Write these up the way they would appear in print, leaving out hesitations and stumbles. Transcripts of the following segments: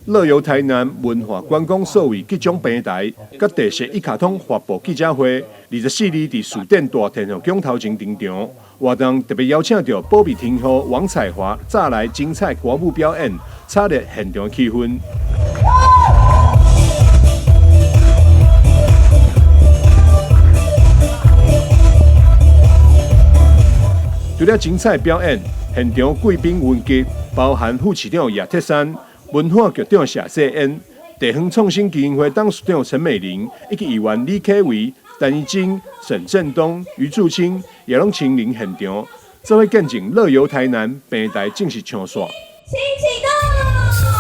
乐游台南文化观光所谓集中平台，甲地设一卡通发布记者会，24日伫书店大天后宫头前登场。活动特别邀请到保庇天后王彩华再来精彩歌舞表演，炒热现场气氛。除了精彩表演，现场贵宾云集，包含副市长叶铁山、文化局长谢世恩、地方创新基金会董事长陈美玲，以及议员李启维、陈怡晶、沈振东、余柱清，也拢亲临现场，做伙见证乐游台南平台正式上线。请启动，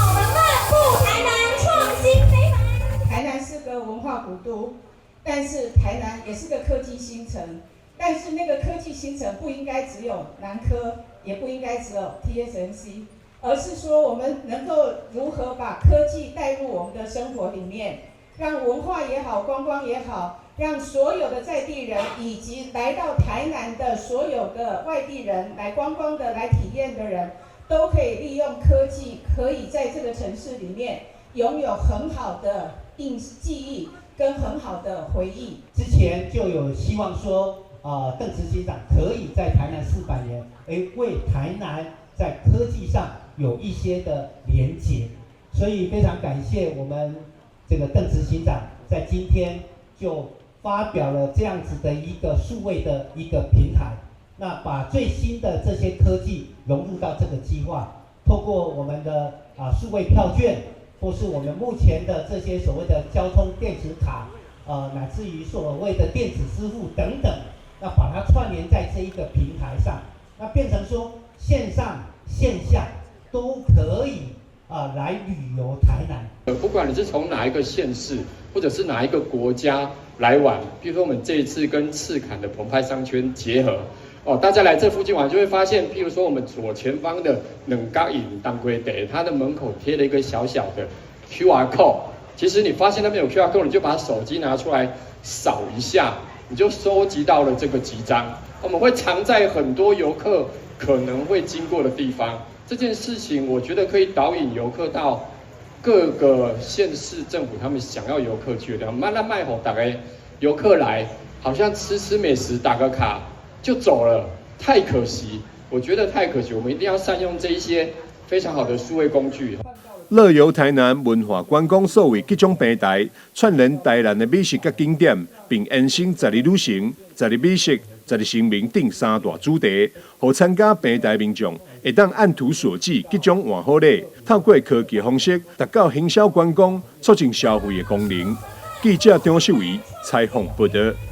我们漫步台南创新非凡。台南是个文化古都，但是台南也是个科技新城。但是那个科技新城不应该只有南科，也不应该只有 TSMC， 而是说我们能够如何把科技带入我们的生活里面，让文化也好，观光也好，让所有的在地人以及来到台南的所有的外地人、来观光的、来体验的人，都可以利用科技，可以在这个城市里面拥有很好的记忆跟很好的回忆。之前就有希望说。邓执行长可以在台南400年，为台南在科技上有一些的连结，所以非常感谢我们这个邓执行长在今天就发表了这样子的一个数位的一个平台，那把最新的这些科技融入到这个计划，透过我们的数位票券，或是我们目前的这些所谓的交通电子卡，乃至于所谓的电子支付等等。那把它串联在这一个平台上，那变成说线上线下都可以来旅游台南。不管你是从哪一个县市，或者是哪一个国家来玩，比如说我们这一次跟赤坎的澎湃商圈结合，大家来这附近玩就会发现，譬如说我们左前方的冷嘎饮当归得，它的门口贴了一个小小的 QR code， 其实你发现那边有 QR code， 你就把手机拿出来扫一下。你就收集到了这个集章，我们会藏在很多游客可能会经过的地方。这件事情，我觉得可以导引游客到各个县市政府他们想要游客去的，慢慢卖吼，大概游客来，好像吃美食打个卡就走了，太可惜。我觉得太可惜，我们一定要善用这一些非常好的数位工具。乐游台南文化观光所谓集中平台，串联台南的美食甲景点，并延伸10日旅行、10日美食、10日生命等3大主题，互参加平台民众会当按图索骥集中换好礼，透过科技方式达到行销观光、促进消费的功能。记者张秀仪采访报道。